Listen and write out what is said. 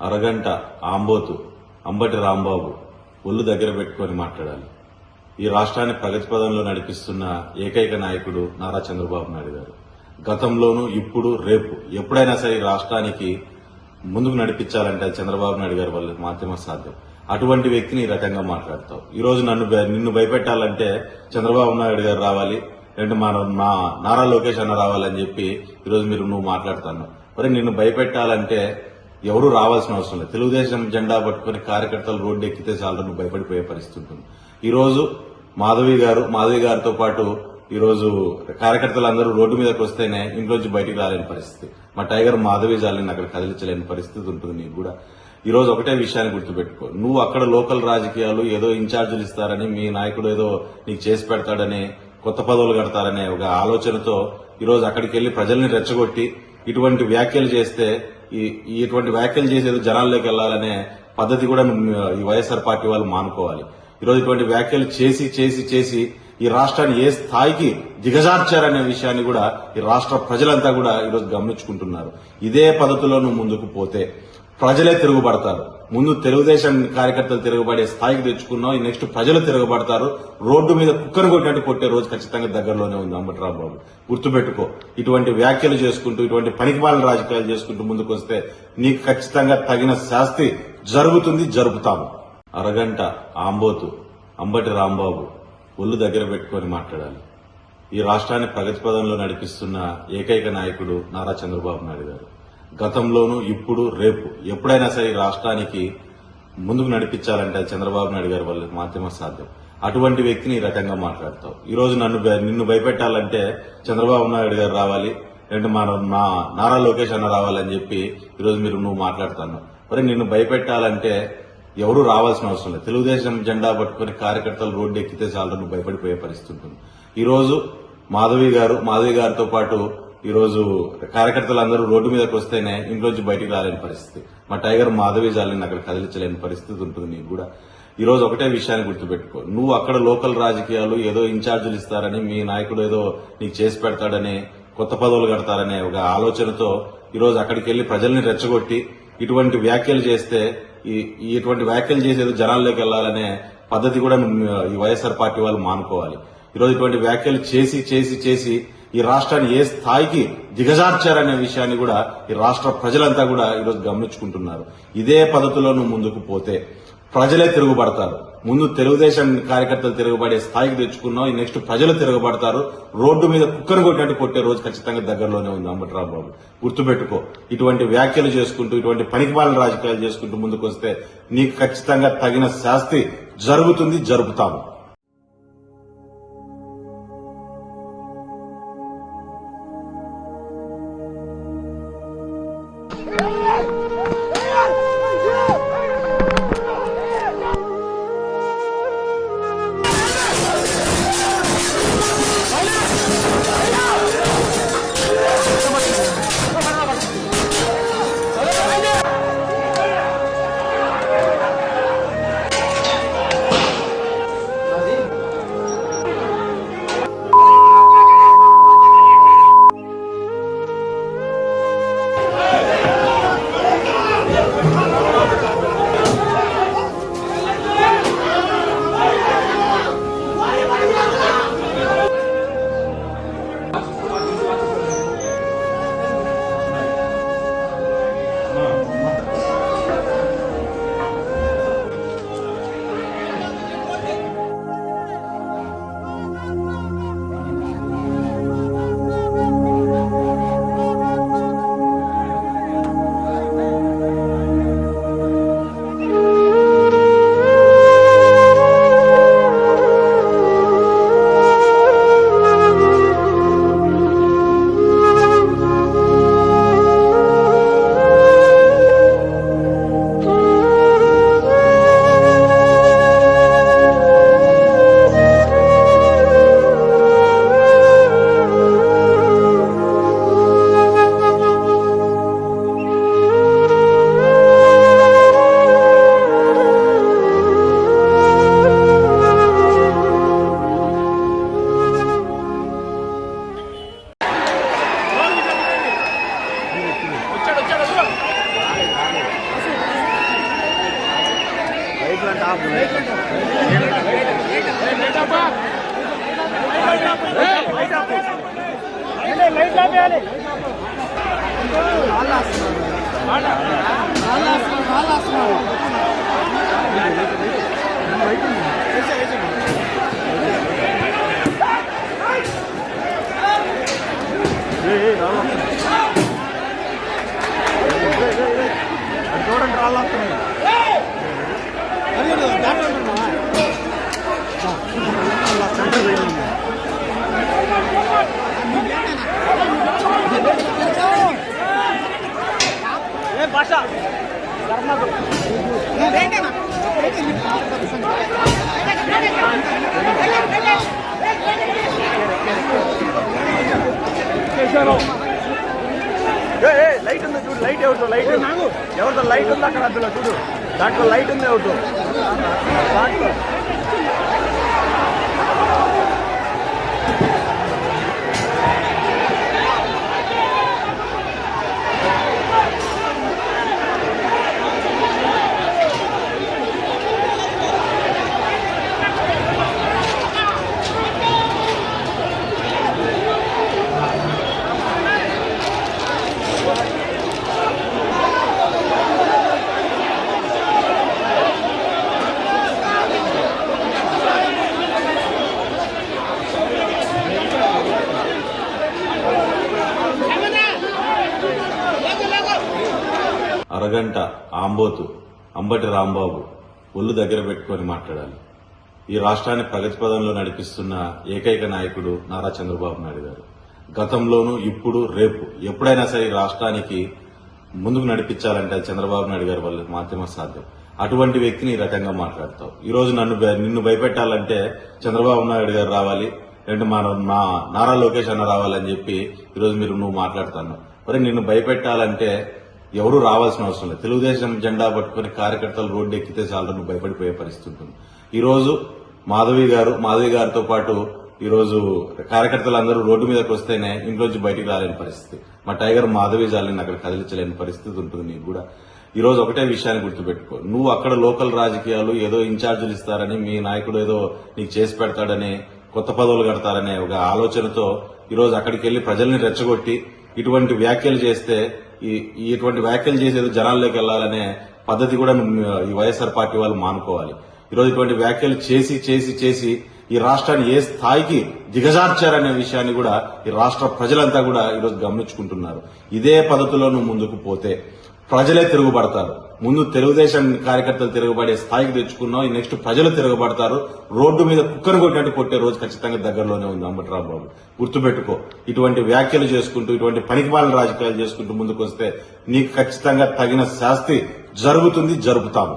అరగంట ఆంబోతు అంబటి రాంబాబు ఒళ్ళు దగ్గర పెట్టుకొని మాట్లాడాలి. ఈ రాష్ట్రాన్ని ప్రగతి పదంలో నడిపిస్తున్న ఏకైక నాయకుడు నారా చంద్రబాబు నాయుడు గారు. గతంలోనూ ఇప్పుడు రేపు ఎప్పుడైనా సరే ఈ రాష్ట్రానికి ముందుకు నడిపించాలంటే అది చంద్రబాబు నాయుడు గారి వల్ల మాత్రమే సాధ్యం. అటువంటి వ్యక్తిని ఈ రకంగా మాట్లాడతావు. ఈ రోజు నిన్ను భయపెట్టాలంటే చంద్రబాబు నాయుడు గారు రావాలి, లేదంటే మా నారా లోకేష్ అన్న రావాలని చెప్పి ఈరోజు నువ్వు మాట్లాడుతున్నావు. మరి నిన్ను భయపెట్టాలంటే ఎవరు రావాల్సిన అవసరం లేదు. తెలుగుదేశం జెండా పట్టుకుని కార్యకర్తలు రోడ్డు ఎక్కితే చాలు నువ్వు భయపడిపోయే పరిస్థితి ఉంటుంది. ఈ రోజు మాధవి గారితో పాటు ఈ రోజు కార్యకర్తలందరూ రోడ్డు మీదకి వస్తేనే ఇంట్లోంచి బయటికి రాలేని పరిస్థితి. మా టైగర్ మాధవి జాలిని అక్కడ కదిలించలేని పరిస్థితి ఉంటుంది నీకు కూడా. ఈ రోజు ఒకటే విషయాన్ని గుర్తుపెట్టుకో, నువ్వు అక్కడ లోకల్ రాజకీయాలు ఏదో ఇన్ఛార్జీలు ఇస్తారని, మీ నాయకుడు ఏదో నీకు చేసి పెడతాడని, కొత్త పదవులు కడతారనే ఒక ఆలోచనతో ఈ రోజు అక్కడికి వెళ్లి ప్రజల్ని రెచ్చగొట్టి ఇటువంటి వ్యాఖ్యలు చేస్తే ఇటువంటి వ్యాఖ్యలు చేసేది జనాల్లోకి వెళ్లాలనే పద్ధతి కూడా ఈ వైఎస్ఆర్ పార్టీ వాళ్ళు మానుకోవాలి. ఈరోజు ఇటువంటి వ్యాఖ్యలు చేసి చేసి చేసి ఈ రాష్ట్రాన్ని ఏ స్థాయికి దిగజార్చారనే విషయాన్ని కూడా ఈ రాష్ట్ర ప్రజలంతా కూడా ఈరోజు గమనించుకుంటున్నారు. ఇదే పద్ధతిలో నువ్వు ముందుకు పోతే ప్రజలే తిరుగుబడతారు. ముందు తెలుగుదేశం కార్యకర్తలు తిరగబడే స్థాయికి తెచ్చుకున్నావు, నెక్స్ట్ ప్రజలు తిరగబడతారు. రోడ్డు మీద కుక్కను కొట్టినట్టు కొట్టే రోజు ఖచ్చితంగా దగ్గరలోనే ఉంది అంబటి రాంబాబు. గుర్తుపెట్టుకో, ఇటువంటి వ్యాఖ్యలు చేసుకుంటూ ఇటువంటి పనికిమాలిన రాజకీయాలు చేసుకుంటూ ముందుకు వస్తే నీకు ఖచ్చితంగా తగిన శాస్తి జరుగుతుంది, జరుపుతాము. అరగంట ఆంబోతు అంబటి రాంబాబు ఒళ్ళు దగ్గర పెట్టుకొని మాట్లాడాలి. ఈ రాష్ట్రాన్ని ప్రగతి పదంలో నడిపిస్తున్న ఏకైక నాయకుడు నారా చంద్రబాబు నాయుడు గారు. గతంలోనూ ఇప్పుడు రేపు ఎప్పుడైనా సరే ఈ రాష్ట్రానికి ముందుకు నడిపించాలంటే అది చంద్రబాబు నాయుడు గారి వల్ల మాత్రమే సాధ్యం. అటువంటి వ్యక్తిని ఈ రకంగా మాట్లాడతావు. ఈ రోజు నిన్ను భయపెట్టాలంటే చంద్రబాబు నాయుడు గారు రావాలి, లేదంటే మా నారా లోకేష్ అన్న రావాలని చెప్పి ఈరోజు నువ్వు మాట్లాడుతున్నావు. మరి నిన్ను భయపెట్టాలంటే ఎవరు రావాల్సిన అవసరం లేదు. తెలుగుదేశం జెండా పట్టుకుని కార్యకర్తలు రోడ్డు ఎక్కితే చాలు నువ్వు భయపడిపోయే పరిస్థితి ఉంటుంది. ఈ రోజు మాధవి గారితో పాటు ఈ రోజు కార్యకర్తలందరూ రోడ్డు మీదకి వస్తేనే ఇంట్లోంచి బయటికి రాలేని పరిస్థితి. మా టైగర్ మాధవి జాలిని అక్కడ కదిలించలేని పరిస్థితి ఉంటుంది నీకు కూడా. ఈ రోజు ఒకటే విషయాన్ని గుర్తుపెట్టుకో, నువ్వు అక్కడ లోకల్ రాజకీయాలు ఏదో ఇన్ఛార్జీలు ఇస్తారని, మీ నాయకుడు ఏదో నీకు చేసి పెడతాడని, కొత్త పదవులు కడతారనే ఒక ఆలోచనతో ఈ రోజు అక్కడికి వెళ్లి ప్రజల్ని రెచ్చగొట్టి ఇటువంటి వ్యాఖ్యలు చేస్తే ఇటువంటి వ్యాఖ్యలు చేసేది జనాల్లోకి వెళ్లాలనే పద్ధతి కూడా ఈ వైఎస్ఆర్ పార్టీ వాళ్ళు మానుకోవాలి. ఈరోజు ఇటువంటి వ్యాఖ్యలు చేసి చేసి చేసి ఈ రాష్ట్రాన్ని ఏ స్థాయికి దిగజార్చారనే విషయాన్ని కూడా ఈ రాష్ట్ర ప్రజలంతా కూడా ఈరోజు గమనించుకుంటున్నారు. ఇదే పద్ధతిలో నువ్వు ముందుకు పోతే ప్రజలే తిరుగుబడతారు. ముందు తెలుగుదేశం కార్యకర్తలు తిరగబడే స్థాయికి తెచ్చుకున్నావు, నెక్స్ట్ ప్రజలు తిరగబడతారు. రోడ్డు మీద కుక్కను కొట్టినట్టు కొట్టే రోజు ఖచ్చితంగా దగ్గరలోనే ఉంది అంబటి రాంబాబు. గుర్తుపెట్టుకో, ఇటువంటి వ్యాఖ్యలు చేసుకుంటూ ఇటువంటి పనికిమాలిన రాజకీయాలు చేసుకుంటూ ముందుకు వస్తే నీకు ఖచ్చితంగా తగిన శాస్తి జరుగుతుంది, జరుపుతాము. చూడండి రాళ్ళు వస్తున్నాయి. భాష లైట్ ఉంది చూడు, లైట్ ఎవరితో లైట్ ఎవరితో లైట్ ఉంది అక్కడ అందులో చూడు, దాంట్లో లైట్ ఉంది ఎవరితో దాంట్లో. అరగంట ఆంబోతు అంబటి రాంబాబు ఒళ్ళు దగ్గర పెట్టుకొని మాట్లాడాలి. ఈ రాష్ట్రాన్ని ప్రగతి పదంలో నడిపిస్తున్న ఏకైక నాయకుడు నారా చంద్రబాబు నాయుడు గారు. గతంలోనూ ఇప్పుడు రేపు ఎప్పుడైనా సరే ఈ రాష్ట్రానికి ముందుకు నడిపించాలంటే అది చంద్రబాబు నాయుడు గారి వల్ల మాత్రమే సాధ్యం. అటువంటి వ్యక్తిని ఈ రకంగా మాట్లాడతావు. ఈ రోజు నిన్ను భయపెట్టాలంటే చంద్రబాబు నాయుడు గారు రావాలి, లేదంటే మా నారా లోకేష్ అన్న రావాలని చెప్పి ఈరోజు నువ్వు మాట్లాడుతున్నావు. మరి నిన్ను భయపెట్టాలంటే ఎవరు రావాల్సిన అవసరం లేదు. తెలుగుదేశం జెండా పట్టుకుని కార్యకర్తలు రోడ్డు ఎక్కితే చాలు నువ్వు భయపడిపోయే పరిస్థితి ఉంటుంది. ఈ రోజు మాధవి గారితో పాటు ఈ రోజు కార్యకర్తలందరూ రోడ్డు మీదకి వస్తేనే ఇంట్లోంచి బయటికి రాలేని పరిస్థితి. మా టైగర్ మాధవి జాలిని అక్కడ కదిలించలేని పరిస్థితి ఉంటుంది నీకు కూడా. ఈ రోజు ఒకటే విషయాన్ని గుర్తుపెట్టుకో, నువ్వు అక్కడ లోకల్ రాజకీయాలు ఏదో ఇన్ఛార్జీలు ఇస్తారని, మీ నాయకుడు ఏదో నీకు చేసి పెడతాడని, కొత్త పదవులు కడతారనే ఒక ఆలోచనతో ఈ రోజు అక్కడికి వెళ్లి ప్రజల్ని రెచ్చగొట్టి ఇటువంటి వ్యాఖ్యలు చేస్తే ఇటువంటి వ్యాఖ్యలు చేసేది జనాల్లోకి వెళ్లాలనే పద్ధతి కూడా ఈ వైఎస్ఆర్ పార్టీ వాళ్ళు మానుకోవాలి. ఈరోజు ఇటువంటి వ్యాఖ్యలు చేసి చేసి చేసి ఈ రాష్ట్రాన్ని ఏ స్థాయికి దిగజార్చారనే విషయాన్ని కూడా ఈ రాష్ట్ర ప్రజలంతా కూడా ఈరోజు గమనించుకుంటున్నారు. ఇదే పద్ధతిలో నువ్వు ముందుకు పోతే ప్రజలే తిరుగుబడతారు. ముందు తెలుగుదేశం కార్యకర్తలు తిరగబడే స్థాయికి తెచ్చుకున్నావు, నెక్స్ట్ ప్రజలు తిరగబడతారు. రోడ్డు మీద కుక్కను కొట్టినట్టు కొట్టే రోజు ఖచ్చితంగా దగ్గరలోనే ఉంది అంబటి రాంబాబు. గుర్తుపెట్టుకో, ఇటువంటి వ్యాఖ్యలు చేసుకుంటూ ఇటువంటి పనికిమాలిన రాజకీయాలు చేసుకుంటూ ముందుకు వస్తే నీకు ఖచ్చితంగా తగిన శాస్తి జరుగుతుంది, జరుపుతాము.